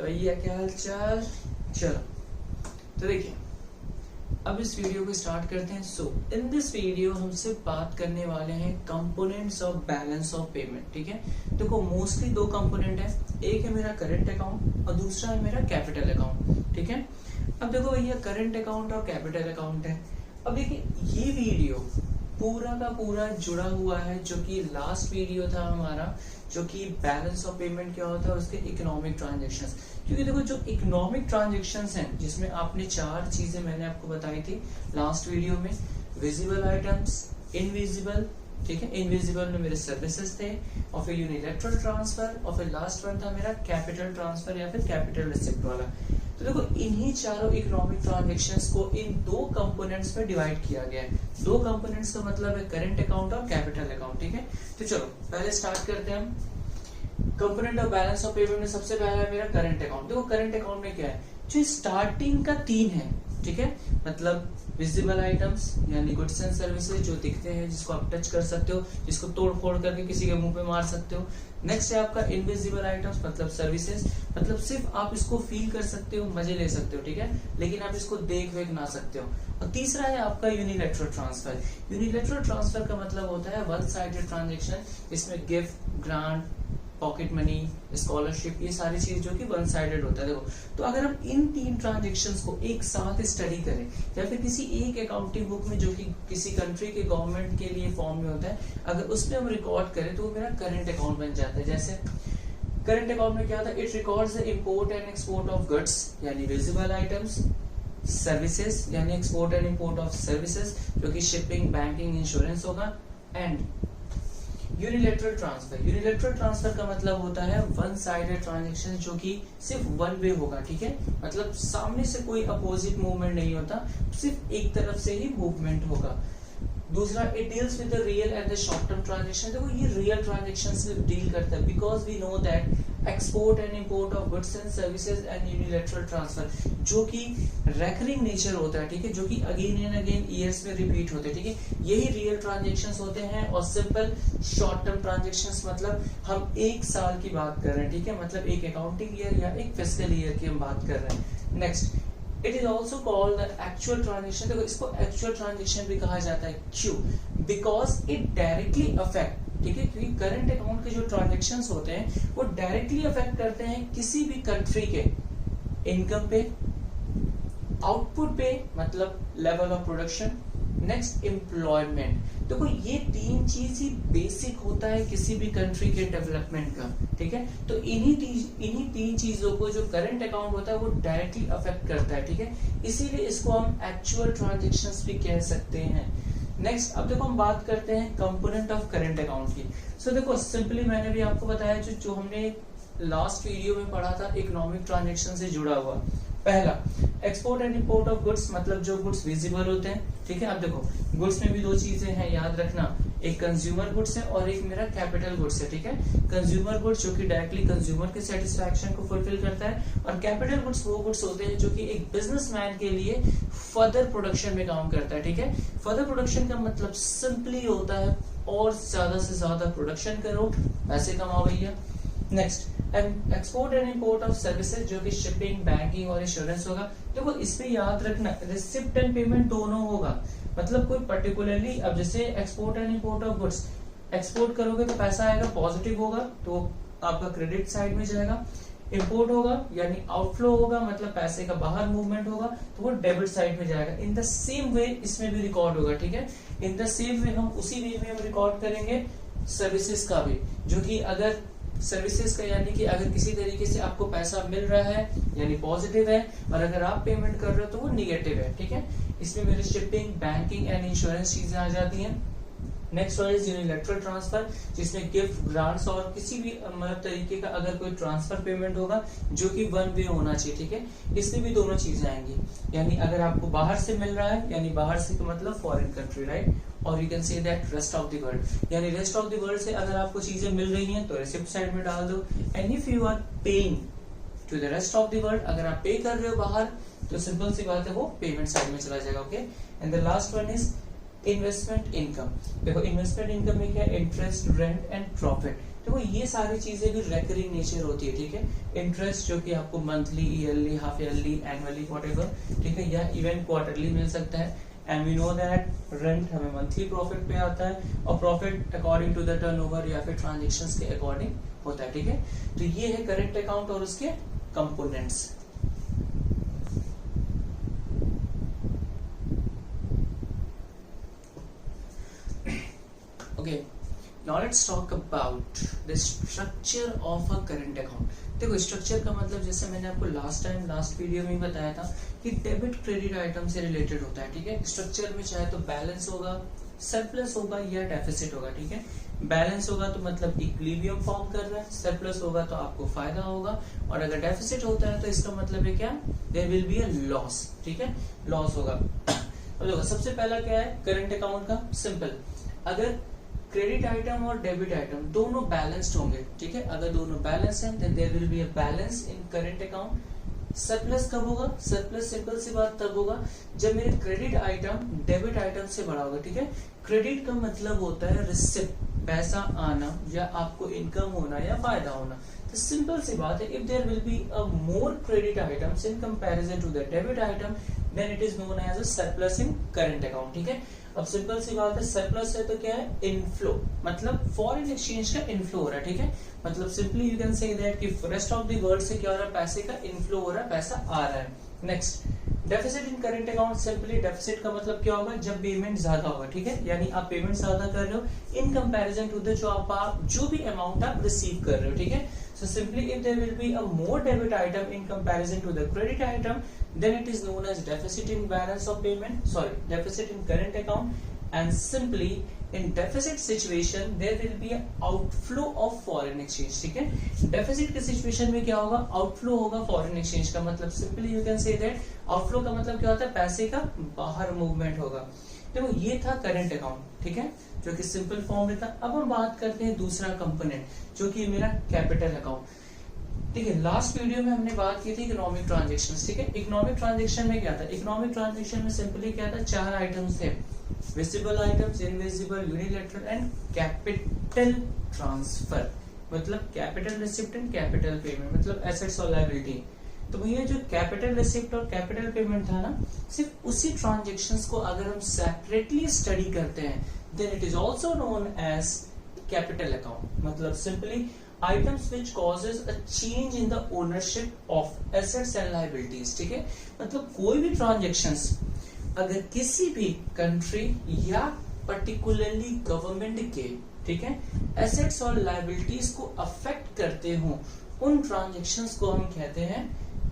तो भैया क्या हाल चाल। चलो तो देखिए अब इस वीडियो को स्टार्ट करते हैं। सो इन दिस वीडियो हम सिर्फ बात करने वाले हैं components of balance of payment. ठीक है, देखो मोस्टली दो कंपोनेंट है, एक है मेरा करंट अकाउंट और दूसरा है मेरा कैपिटल अकाउंट। ठीक है, अब देखो भैया करंट अकाउंट और कैपिटल अकाउंट है। अब देखिए ये वीडियो पूरा का पूरा जुड़ा हुआ है जो कि लास्ट वीडियो था हमारा, जो कि बैलेंस ऑफ पेमेंट क्या होता है उसके इकोनॉमिक ट्रांजैक्शंस। क्योंकि देखो जो इकोनॉमिक ट्रांजैक्शंस हैं जिसमें आपने चार चीजें मैंने आपको बताई थी लास्ट वीडियो में, विजिबल आइटम्स, इनविजिबल, ठीक है, इनविजिबल में मेरे सर्विसेज थे, और फिर यूनिलैटरल ट्रांसफर, और फिर लास्ट वन था मेरा कैपिटल ट्रांसफर या फिर कैपिटल रिसिप्ट वाला। तो देखो इन्हीं चारों इकोनॉमिक ट्रांजैक्शंस को इन दो कंपोनेंट्स में डिवाइड किया गया है। दो कंपोनेंट्स का मतलब है करंट अकाउंट और कैपिटल अकाउंट। ठीक है, तो चलो पहले स्टार्ट करते हैं हम। Component of balance of payment में सबसे पहला है मेरा करंट अकाउंट। देखो करंट अकाउंट में क्या है, जो स्टार्टिंग का 3 है, ठीक है, मतलब विजिबल आइटम्स यानी गुड्स एंड सर्विसेज जो दिखते हैं, जिसको आप टच कर सकते हो, जिसको तोड़ फोड़ करके किसी के मुंह पे मार सकते हो। नेक्स्ट है आपका इनविजिबल आइटम्स मतलब सर्विसेज, मतलब सिर्फ आप इसको फील कर सकते हो, मजे ले सकते हो, ठीक है, लेकिन आप इसको देख वेख ना सकते हो। और तीसरा है आपका यूनिलैटरल ट्रांसफर। यूनिलैटरल ट्रांसफर का मतलब होता है वन साइडेड ट्रांजेक्शन, इसमें gift, grant, pocket money, scholarship, ये सारी चीज जो कि वन साइडेड होता है। देखो तो अगर हम इन 3 ट्रांजेक्शंस को एक साथ स्टडी करें या फिर किसी एक अकाउंटिंग बुक में जो कि किसी कंट्री के गवर्नमेंट के लिए फॉर्म में होता है, अगर उसमें हम रिकॉर्ड करें तो वो मेरा करंट अकाउंट बन जाता है। जैसे करंट अकाउंट में क्या होता है, it records the import and export of goods यानी विजिबल आइटम्स, सर्विसेज यानी export and import of services जो कि शिपिंग, बैंकिंग, इंश्योरेंस होगा, and unilateral transfer. Unilateral transfer का मतलब होता है वन साइडेड ट्रांजैक्शन जो कि सिर्फ वन वे होगा। ठीक है, मतलब सामने से कोई अपोजिट मूवमेंट नहीं होता, सिर्फ एक तरफ से ही मूवमेंट होगा। दूसरा it deals with the real and the short term transaction. देखो ये रियल ट्रांजैक्शन से डील करता है because we know that export and import of goods and services and unilateral transfer जो कि रेकरिंग नेचर होता है, ठीक है, जो कि अगेन एंड अगेन ईयर्स में रिपीट होते हैं। ठीक है, यही रियल ट्रांजैक्शंस होते हैं। और सिंपल शॉर्ट टर्म ट्रांजैक्शंस मतलब हम एक साल की बात कर रहे हैं, ठीक है, मतलब एक अकाउंटिंग ईयर या एक फिस्कल ईयर की हम बात कर रहे हैं। Next it is also called the actual transaction. देखो इसको एक्चुअल ट्रांजेक्शन भी कहा जाता है, क्यों? बिकॉज इट डायरेक्टली अफेक्ट, ठीक है, क्योंकि करंट अकाउंट के जो ट्रांजेक्शंस होते हैं वो डायरेक्टली अफेक्ट करते हैं किसी भी कंट्री के इनकम पे, आउटपुट पे मतलब level of production, next employment. देखो ये 3 चीज ही बेसिक होता है किसी भी कंट्री के डेवलपमेंट का। ठीक है, तो इन्हीं 3 चीजों को जो करंट अकाउंट होता है वो डायरेक्टली अफेक्ट करता है। ठीक है, इसीलिए इसको हम एक्चुअल ट्रांजैक्शंस भी कह सकते हैं। नेक्स्ट अब देखो हम बात करते हैं कंपोनेंट ऑफ करंट अकाउंट की। सो देखो सिंपली मैंने भी आपको बताया जो हमने लास्ट वीडियो में पढ़ा था इकोनॉमिक ट्रांजैक्शन से जुड़ा हुआ। पहला export and import of goods मतलब जो गुड्स विजिबल होते हैं। ठीक है, अब देखो गुड्स में भी 2 चीजें हैं, याद रखना, एक कंज्यूमर गुड्स है और एक मेरा कैपिटल गुड्स है। ठीक है, कंज्यूमर गुड्स जो कि डायरेक्टली कंज्यूमर के सेटिस्फैक्शन को फुलफिल करता है, और कैपिटल गुड्स वो गुड्स होते हैं जो कि एक बिजनेसमैन के लिए फर्दर प्रोडक्शन में काम करता है। ठीक है, फर्दर प्रोडक्शन का मतलब सिंपली होता है और ज्यादा से ज्यादा प्रोडक्शन करो, पैसे कमाओ भैया। Next export and import of services जो कि शिपिंग, बैंकिंग और इंश्योरेंस होगा। देखो इसमें याद रखना रिसिप्ट एंड पेमेंट दोनों होगा, मतलब कोई पर्टिकुलरली, अब जैसे export and import of goods, export करोगे तो पैसा आएगा, पॉजिटिव होगा तो आपका क्रेडिट साइड में जाएगा, इंपोर्ट होगा यानी आउटफ्लो होगा मतलब पैसे का बाहर मूवमेंट होगा तो वो डेबिट साइड में जाएगा। इन द सेम वे इसमें भी रिकॉर्ड होगा। ठीक है, इन द सेम वे हम उसी वे में हम रिकॉर्ड करेंगे सर्विसेज का भी, जो कि अगर सर्विसेज का यानी कि अगर किसी तरीके से आपको पैसा मिल रहा है यानी पॉजिटिव है, और अगर आप पेमेंट कर रहे हो तो वो निगेटिव है। ठीक है, इसमें मेरे शिपिंग, बैंकिंग एंड इंश्योरेंस चीजें आ जाती हैं। Next one is unilateral transfer जिसमें गिफ्ट, ग्रांट्स और किसी भी मतलब तरीके का अगर कोई ट्रांसफर पेमेंट होगा जो कि वन वे होना चाहिए। ठीक है, इसमें भी दोनों चीजें आएंगी, यानी अगर आपको बाहर से मिल रहा है यानी बाहर से तो मतलब फॉरेन कंट्री, राइट, और you can say that rest of the world, यानी रेस्ट ऑफ द वर्ल्ड से अगर आपको चीजें मिल रही हैं तो रिसिप्ट साइड में डाल दो। And if you are paying to the rest of the world, अगर आप पे कर रहे हो बाहर तो सिंपल सी बात है वो पेमेंट साइड में चला जाएगा। Okay, and the last one is investment income. देखो इन्वेस्टमेंट इनकम में क्या है, इंटरेस्ट, रेंट एंड प्रॉफिट। देखो ये सारी चीजें भी रेकरिंग नेचर होती है, ठीक है। इंटरेस्ट जो कि आपको monthly, yearly, half yearly, annually, whatever, ठीक है, या इवन क्वार्टरली मिल सकता है। And we know that rent हमें मंथली प्रॉफिट पे आता है, और profit according to the turnover या फिर ट्रांजेक्शंस के अकॉर्डिंग होता है, ठीक है। तो ये है करेंट अकाउंट और उसके components. Okay, now let's talk about the structure of a current account. देखो स्ट्रक्चर का मतलब जैसे मैंने आपको लास्ट वीडियो में बताया था कि डेबिट क्रेडिट आइटम से रिलेटेड होता है, ठीक है। स्ट्रक्चर में चाहे तो बैलेंस होगा, सरप्लस होगा या डेफिसिट होगा, ठीक है। बैलेंस होगा तो मतलब इक्विलिब्रियम फॉर्म कर रहा है, सरप्लस होगा तो आपको फायदा होगा, और अगर डेफिसिट होता है तो इसका मतलब है क्या, there will be a loss, ठीक है, लॉस होगा। अब देखो सबसे पहला क्या है करंट अकाउंट का, सिंपल, अगर क्रेडिट आइटम और डेबिट आइटम दोनों बैलेंस्ड होंगे, ठीक है, अगर दोनों बैलेंस हैं then there will be a balance in current account. Surplus कब होगा, सरप्लस सिंपल सी बात तब होगा जब मेरे क्रेडिट आइटम डेबिट आइटम से बड़ा होगा, ठीक है। क्रेडिट का मतलब होता है रिसिप्ट, पैसा आना या आपको इनकम होना या फायदा होना। तो सिंपल सी बात है, if there will be a more credit items in comparison to the debit item then it is known as a surplus in current account, ठीक है। अब सिंपल सी बात है, सरप्लस है तो क्या है, इनफ्लो, मतलब फॉरेन एक्सचेंज का इनफ्लो हो रहा है, ठीक है। मतलब simply you can say that कि रेस्ट ऑफ द वर्ल्ड से क्या हो रहा है, पैसे का इनफ्लो हो रहा है, पैसा आ रहा है। Next, deficit in current account, simply deficit का मतलब क्या होगा, जब पेमेंट ज्यादा होगा, ठीक है, यानी आप पेमेंट ज्यादा कर रहे हो इन कंपैरिजन टू द जो भी अमाउंट आप रिसीव कर रहे हो, ठीक है। So simply if there will be a more debit item in comparison to the credit item, then it is known as deficit in balance of payment, deficit in current account, and simply in deficit situation there will be a outflow of foreign exchange, ठीक है। deficit के situation में क्या होगा, outflow होगा foreign exchange का मतलब simply you can say that outflow का मतलब क्या होता है, पैसे का बाहर मूवमेंट होगा। देखो ये था करंट अकाउंट, ठीक है, जो कि सिंपल फॉर्म में था। अब हम बात करते हैं दूसरा कंपोनेंट जो कि मेरा कैपिटल अकाउंट, ठीक है। लास्ट वीडियो में हमने बात की थी इकोनॉमिक ट्रांजैक्शंस, ठीक है। इकोनॉमिक ट्रांजैक्शन में क्या था, इकोनॉमिक ट्रांजैक्शन में सिंपली क्या था, 4 आइटम्स थे, visible items, invisible, unilateral and capital transfer, मतलब capital receipt and capital payment, मतलब एसेट्स और लायबिलिटी। तो ये जो कैपिटल रिसिप्ट और कैपिटल पेमेंट था ना, सिर्फ उसी ट्रांजैक्शंस को अगर हम सेपरेटली स्टडी करते हैं then it is also known as capital account. मतलब simply items which causes a change in the ownership of assets and liabilities, ठीक है। मतलब कोई भी ट्रांजैक्शंस अगर किसी भी कंट्री या पर्टिकुलरली गवर्नमेंट के, ठीक है, एसेट्स और लायबिलिटीज को अफेक्ट करते हो, उन ट्रांजैक्शंस को हम कहते हैं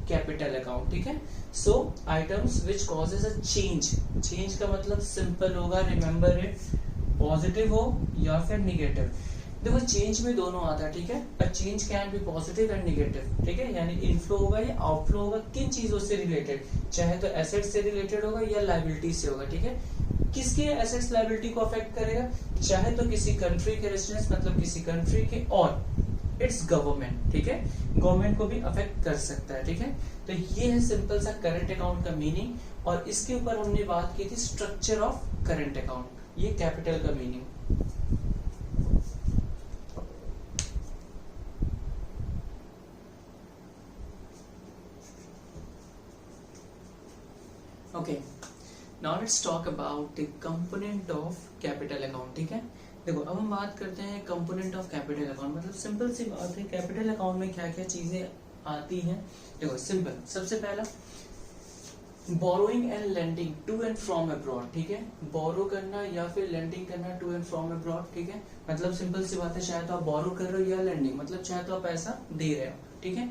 कैपिटल अकाउंट, ठीक है। So items which causes a change का मतलब सिंपल होगा, रिमेंबर इट, पॉजिटिव हो या फिर निगेटिव। देखो चेंज में दोनों आता है, ठीक है, a change can be positive and negative, ठीक है, यानी इनफ्लो होगा या आउटफ्लो होगा, किन चीजों से रिलेटेड, चाहे तो एसेट से रिलेटेड होगा या लायबिलिटी से होगा, ठीक है। किसके एसेट्स लायबिलिटी को अफेक्ट करेगा, चाहे तो किसी कंट्री के रेजिडेंस, मतलब किसी कंट्री के, और इट्स गवर्नमेंट, ठीक है, गवर्नमेंट को भी अफेक्ट कर सकता है, ठीक है। तो ये है सिंपल सा करंट अकाउंट का मीनिंग, और इसके ऊपर हमने बात की थी स्ट्रक्चर ऑफ करंट अकाउंट, ये कैपिटल का meaning. Okay, now let's talk about the component of capital account, ठीक है। देखो अब हम बात करते हैं कंपोनेंट ऑफ कैपिटल अकाउंट, मतलब सिंपल सी बात है, कैपिटल अकाउंट में क्या क्या चीजें आती हैं। देखो सिंपल, सबसे पहला borrowing and lending to and from abroad, ठीक है, बोरो करना या फिर लेंडिंग करना टू एंड फ्रॉम अब्रॉड, ठीक है। मतलब सिंपल सी बात है, चाहे तो आप बोरो कर रहे हो या लेंडिंग, मतलब चाहे तो आप पैसा दे रहे हो, ठीक है,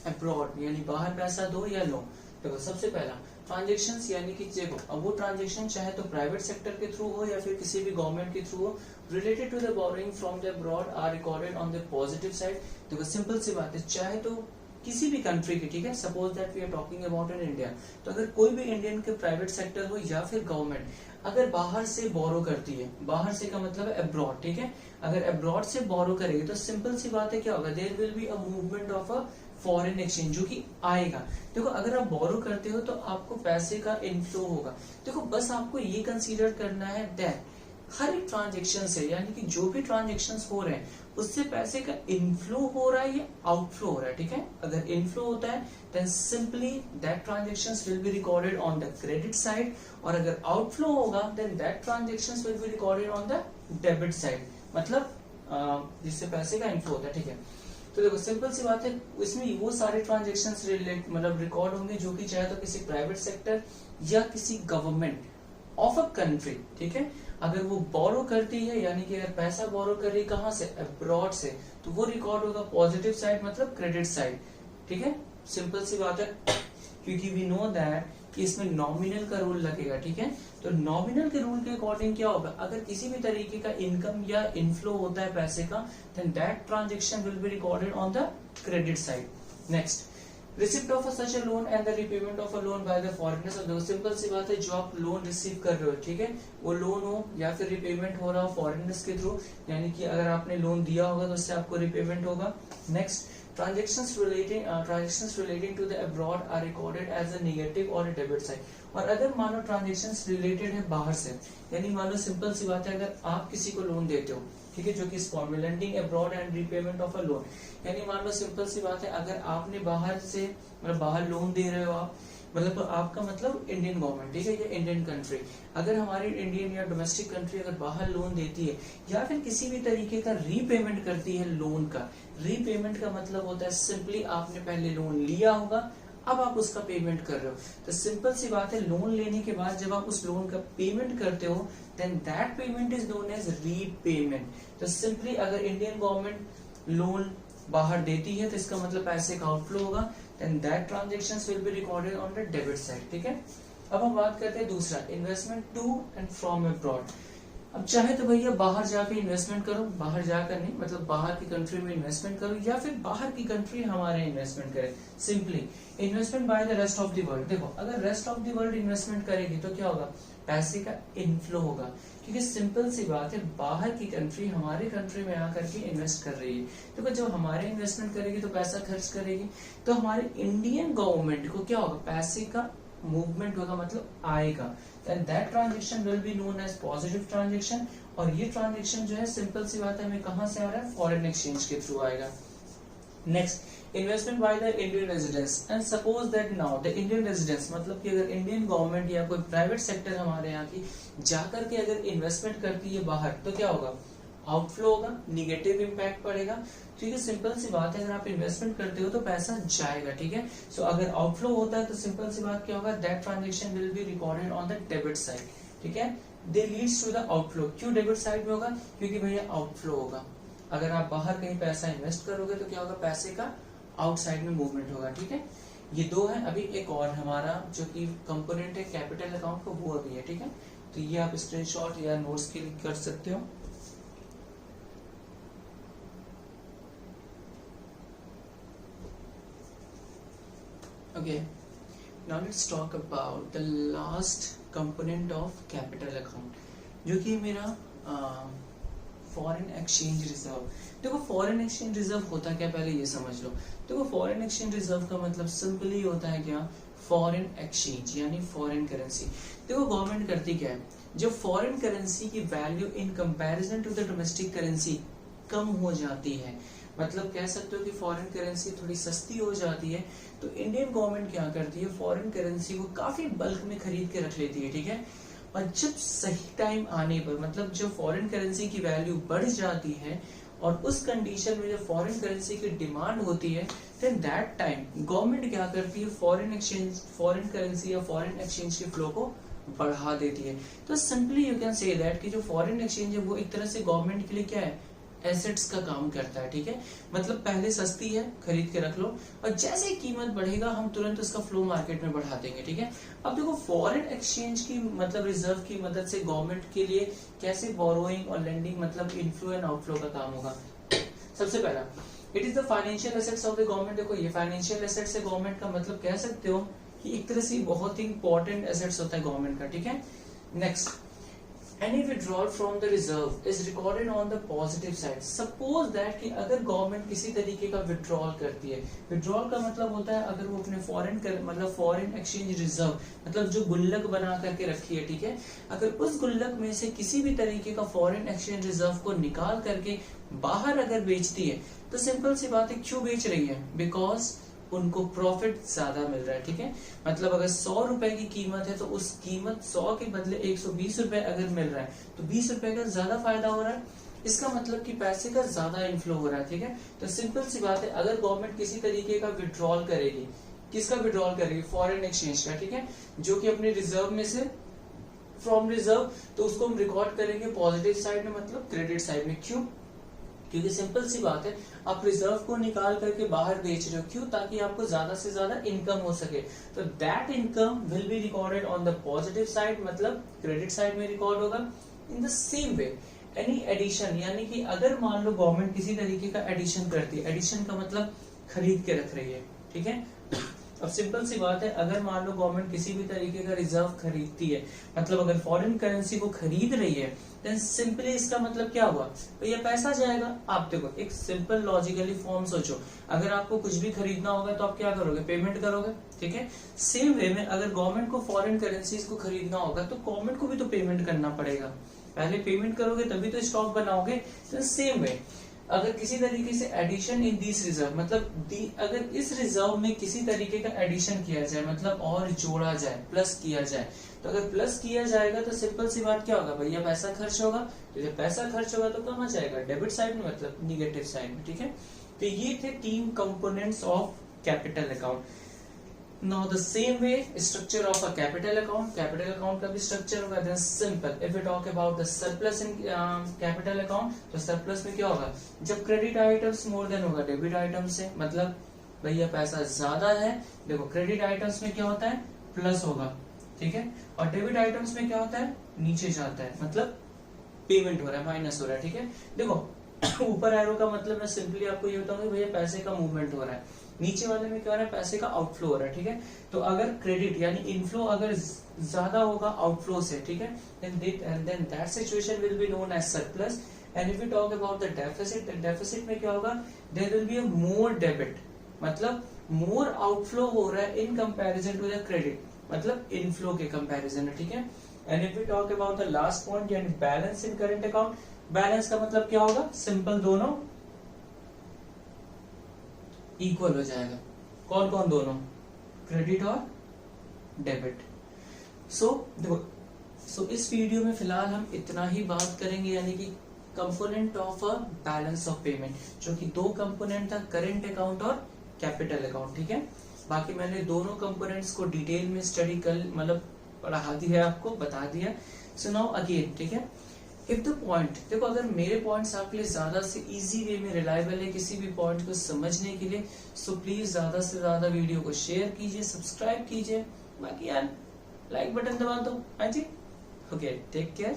अब्रॉड यानी बाहर पैसा दो या लो। देखो सबसे पहला ट्रांजेक्शंस, यानी कि देखो अब वो ट्रांजेक्शन चाहे तो प्राइवेट सेक्टर के थ्रू हो या फिर किसी भी गवर्नमेंट के थ्रू हो, related to the borrowing from the abroad are recorded on the positive side. देखो सिंपल सी बात है, चाहे तो किसी भी कंट्री की, ठीक है, suppose that we are talking about in India, तो अगर कोई भी इंडियन के प्राइवेट सेक्टर हो या फिर गवर्नमेंट अगर बाहर से बोरो करती है, बाहर से का मतलब है अब्रॉड, ठीक है, अगर अब्रॉड से बोरो करेगी तो सिंपल सी बात है क्या होगा, there will be a movement of a foreign exchange जो कि आएगा। देखो अगर आप बोरो करते हो तो आपको पैसे का इनफ्लो होगा। देखो बस आपको ये कंसीडर करना है दैट हर एक ट्रांजेक्शन से, यानी कि जो भी ट्रांजेक्शन हो रहे हैं उससे पैसे का इनफ्लो हो रहा है या आउटफ्लो हो रहा है, ठीक है। अगर इनफ्लो होता है then simply that transactions will be recorded on the credit side, और अगर आउटफ्लो होगा then that transactions will be recorded on the debit side, मतलब जिससे पैसे का इनफ्लो होता है, ठीक है। तो देखो सिंपल सी बात है, इसमें वो सारे ट्रांजेक्शंस रिलेट मतलब रिकॉर्ड होंगे जो कि चाहे तो किसी प्राइवेट सेक्टर या किसी गवर्नमेंट ऑफ अ कंट्री, ठीक है। अगर वो बोरो करती है, यानी कि अगर पैसा बोरो कर रही है कहां से, अब्रॉड से, तो वो रिकॉर्ड होगा पॉजिटिव साइड मतलब क्रेडिट साइड, ठीक है। सिंपल सी बात है, क्योंकि वी नो दैट कि इसमें नॉमिनल का रूल लगेगा, ठीक है। तो नॉमिनल के रूल के अकॉर्डिंग क्या होगा, अगर किसी भी तरीके का इनकम या इनफ्लो होता है पैसे का, then that transaction will be recorded on the credit side. Next, receipt of such a loan and the repayment of a loan by the foreigners. अब सिंपल सी बात है, जो आप लोन रिसीव कर रहे हो, ठीक है, वो लोन हो या फिर रिपेमेंट हो रहा हो फॉरेनर्स के थ्रू, यानी कि अगर आपने लोन दिया होगा तो उससे आपको रिपेमेंट होगा। Next, transactions relating to the abroad are recorded as a negative or a debit side। और अगर मान लो ट्रांजेक्शन्स रिलेटेड है बाहर से, यानी मान लो सिंपल सी बात है, अगर आप किसी को लोन देते हो, ठीक है, जो कि lending abroad and repayment of a loan, यानी मान लो सिंपल सी बात है, अगर आपने बाहर से मतलब बाहर लोन दे रहे हो आप, मतलब आपका मतलब इंडियन गवर्नमेंट, ठीक है, या इंडियन कंट्री, अगर हमारी इंडियन या डोमेस्टिक कंट्री अगर बाहर लोन देती है या फिर किसी भी तरीके का रीपेमेंट करती है लोन का, रीपेमेंट का मतलब होता है सिंपली आपने पहले लोन लिया होगा, अब आप उसका पेमेंट कर रहे हो। तो सिंपल सी बात है, लोन लेने के बाद जब आप उस लोन का पेमेंट करते हो then that payment is known as repayment. तो सिंपली अगर इंडियन गवर्नमेंट लोन बाहर देती है तो इसका मतलब पैसे का आउटफ्लो होगा, then that transactions will be recorded on the debit side, ठीक है। अब हम बात करते हैं दूसरा, investment to and from abroad. अब चाहे तो भैया बाहर जाके इन्वेस्टमेंट करो, बाहर जाकर नहीं मतलब बाहर की कंट्री में इन्वेस्टमेंट करो, या फिर बाहर की कंट्री हमारे इन्वेस्टमेंट करे। Simply investment by the rest of the world. देखो अगर rest of the world investment करेगी तो क्या होगा, पैसे का इनफ्लो होगा, क्योंकि सिंपल सी बात है, बाहर की कंट्री हमारे कंट्री में आकर के इन्वेस्ट कर रही है। देखो जब हमारे इन्वेस्टमेंट करेगी तो पैसा खर्च करेगी, तो हमारे इंडियन गवर्नमेंट को क्या होगा, पैसे का मूवमेंट होगा, मतलब आएगा, then that transaction will be known as positive transaction। और ये ट्रांजेक्शन जो है सिंपल सी बात है, हमें कहां से आ रहा है, फॉरेन एक्सचेंज के थ्रू आएगा। Next, investment by the Indian residence and suppose that now the Indian residence, मतलब कि अगर इंडियन गवर्नमेंट या कोई प्राइवेट सेक्टर हमारे यहाँ की जाकर के अगर इन्वेस्टमेंट करती है बाहर, तो क्या होगा, आउटफ्लो होगा, निगेटिव इम्पैक्ट पड़ेगा। ठीक है, सिंपल सी बात है, अगर आप इन्वेस्टमेंट करते हो तो पैसा जाएगा, ठीक है। सो अगर आउटफ्लो होता है तो सिंपल सी बात क्या होगा, that transaction will be recorded on the debit side, ठीक है। दे लीड्स टू द आउटफ्लो। क्यों डेबिट साइड में होगा, क्योंकि भैया आउटफ्लो होगा। अगर आप बाहर कहीं पैसा इन्वेस्ट करोगे तो क्या होगा, पैसे का आउटसाइड में मूवमेंट होगा, ठीक है। ये दो है। अभी एक और हमारा जो कि कंपोनेंट है कैपिटल अकाउंट का, वो अभी है, ठीक है। तो ये आप स्क्रीनशॉट या नोट्स के लिए कर सकते हो। Okay, now let's talk about the last component of capital account, जो कि मेरा फॉरेन एक्सचेंज रिजर्व। देखो फॉरेन एक्सचेंज रिजर्व होता क्या, पहले ये समझ लो। देखो फॉरेन एक्सचेंज रिजर्व का मतलब सिंपली होता है क्या, फॉरेन एक्सचेंज यानी फॉरेन करेंसी। देखो गवर्नमेंट करती क्या है, जब फॉरेन करेंसी की value in comparison to the domestic currency कम हो जाती है, मतलब कह सकते हो कि फॉरेन करेंसी थोड़ी सस्ती हो जाती है, तो इंडियन गवर्नमेंट क्या करती है, फॉरेन करेंसी को काफी बल्क में खरीद के रख लेती है, ठीक है। और जब सही टाइम आने पर, मतलब जब फॉरेन करेंसी की वैल्यू बढ़ जाती है और उस कंडीशन में जब फॉरेन करेंसी की डिमांड होती है, देन दैट टाइम गवर्नमेंट क्या करती है, फॉरेन करेंसी या फॉरेन एक्सचेंज के फ्लो को बढ़ा देती है। तो simply you can say that कि जो फॉरेन एक्सचेंज है वो एक तरह से गवर्नमेंट के लिए क्या है, एसेट्स का काम करता है, ठीक है। मतलब पहले सस्ती है, खरीद के रख लो, और जैसे ही कीमत बढ़ेगा हम तुरंत उसका फ्लो मार्केट में बढ़ा देंगे, ठीक है। अब देखो फॉरेन एक्सचेंज की मतलब रिजर्व की मदद से गवर्नमेंट के लिए कैसे बोरोइंग और लेंडिंग मतलब इनफ्लो एंड आउटफ्लो का काम होगा। सबसे पहला, it is the financial assets of the government. देखो ये फाइनेंशियल एसेट्स है गवर्नमेंट का, मतलब कह सकते हो कि एक तरह से बहुत ही इंपॉर्टेंट एसेट्स होता है गवर्नमेंट का, ठीक है। Next, Any withdrawal from the reserve is recorded on the positive side. Suppose that कि अगर गवर्नमेंट किसी तरीके का विड्रॉल करती है, विड्रॉल का मतलब होता है अगर वो अपने फॉरेन एक्सचेंज रिजर्व मतलब जो गुल्लक बना करके रखी है, ठीक है, अगर उस गुल्लक में से किसी भी तरीके का फॉरेन एक्सचेंज रिजर्व को निकाल करके बाहर अगर बेचती है, तो सिंपल सी बात है क्यों बेच रही है, बिकॉज उनको प्रॉफिट ज्यादा मिल रहा है, ठीक है। मतलब अगर 100 रुपए की कीमत है तो उस कीमत 100 के बदले 120 रुपए अगर मिल रहा है तो 20 रुपए का ज्यादा फायदा हो रहा है। इसका मतलब कि पैसे का ज्यादा इनफ्लो हो रहा है, ठीक है। तो सिंपल सी बात है, अगर गवर्नमेंट किसी तरीके का विड्रॉल करेगी, किसका विड्रॉल करेगी, फॉरेन एक्सचेंज का, ठीक है, जो कि अपने रिजर्व में से फ्रॉम रिजर्व, तो उसको हम रिकॉर्ड करेंगे पॉजिटिव साइड में, मतलब क्रेडिट साइड में। क्यों? क्योंकि सिंपल सी बात है, आप रिजर्व को निकाल करके बाहर बेच रहे हो, क्यों? ताकि आपको ज्यादा से ज्यादा इनकम हो सके। तो that income will be recorded on the positive side, मतलब क्रेडिट साइड में रिकॉर्ड होगा। In the same way any addition, यानी कि अगर मान लो गवर्नमेंट किसी तरीके का एडिशन करती है, एडिशन का मतलब खरीद के रख रही है, ठीक है। अब सिंपल सी बात है, अगर मान लो गवर्नमेंट किसी भी तरीके का रिजर्व खरीदती है, मतलब अगर फॉरेन करेंसी को खरीद रही है, देन सिंपली इसका मतलब क्या हुआ, तो ये पैसा जाएगा। आप देखो एक सिंपल लॉजिकली फॉर्म सोचो, अगर आपको कुछ भी खरीदना होगा तो आप क्या करोगे, पेमेंट करोगे, ठीक है। सेम वे में अगर गवर्नमेंट को फॉरेन करेंसीज को खरीदना होगा तो गवर्नमेंट को भी तो पेमेंट करना पड़ेगा, पहले पेमेंट करोगे तभी तो स्टॉक बनाओगे। तो सेम वे अगर किसी तरीके से एडिशन इन दिस रिजर्व, मतलब अगर इस रिजर्व में किसी तरीके का एडिशन किया जाए, मतलब और जोड़ा जाए, प्लस किया जाए, तो अगर प्लस किया जाएगा तो सिंपल सी बात क्या होगा, भैया पैसा खर्च होगा। तो जब पैसा खर्च होगा तो कहाँ जाएगा, डेबिट साइड में, मतलब निगेटिव साइड में, ठीक है। तो ये थे 3 components of capital account. Now the same way structure of a capital account का भी structure होगा। Then simple, if we talk about the surplus in capital account, तो surplus में क्या होगा, जब credit items more than होगा debit items से, मतलब भैया पैसा ज्यादा है। देखो credit items में क्या होता है, प्लस होगा, ठीक है, और डेबिट आइटम्स में क्या होता है, नीचे जाता है, मतलब पेमेंट हो रहा है, माइनस हो रहा है, ठीक है। देखो ऊपर एरो का मतलब मैं सिंपली आपको ये बताऊंगा, भैया पैसे का मूवमेंट हो रहा है, नीचे वाले में क्या हो रहा है, पैसे का आउटफ्लो हो रहा है, ठीक है। तो अगर क्रेडिट यानी इनफ्लो अगर ज्यादा होगा आउटफ्लो से, ठीक है, then that situation will be known as surplus. And if you talk about the deficit, deficit में क्या होगा, there will be a more debit, मतलब मोर आउटफ्लो हो रहा है in comparison to the credit, मतलब इनफ्लो के कंपैरिजन में, ठीक है। And if you talk about the last point यानी balance in current account, balance का मतलब क्या होगा, सिंपल दोनों इक्वल हो जाएगा। कौन कौन, दोनों, क्रेडिट और डेबिट। सो इस वीडियो में फिलहाल हम इतना ही बात करेंगे, यानी कि component of a balance of payment, जो कि 2 कंपोनेंट था, करंट अकाउंट और कैपिटल अकाउंट, ठीक है। बाकी मैंने दोनों कंपोनेंट्स को डिटेल में स्टडी कर, मतलब पढ़ा दिया, आपको बता दिया। सो नाउ अगेन, ठीक है, इफ द पॉइंट, देखो अगर मेरे पॉइंट्स आपके लिए ज्यादा से इजी वे में रिलायबल है किसी भी पॉइंट को समझने के लिए, सो प्लीज ज्यादा से ज्यादा वीडियो को शेयर कीजिए, सब्सक्राइब कीजिए, बाकी यार लाइक बटन दबा दो। हाँ जी, ओके, टेक केयर।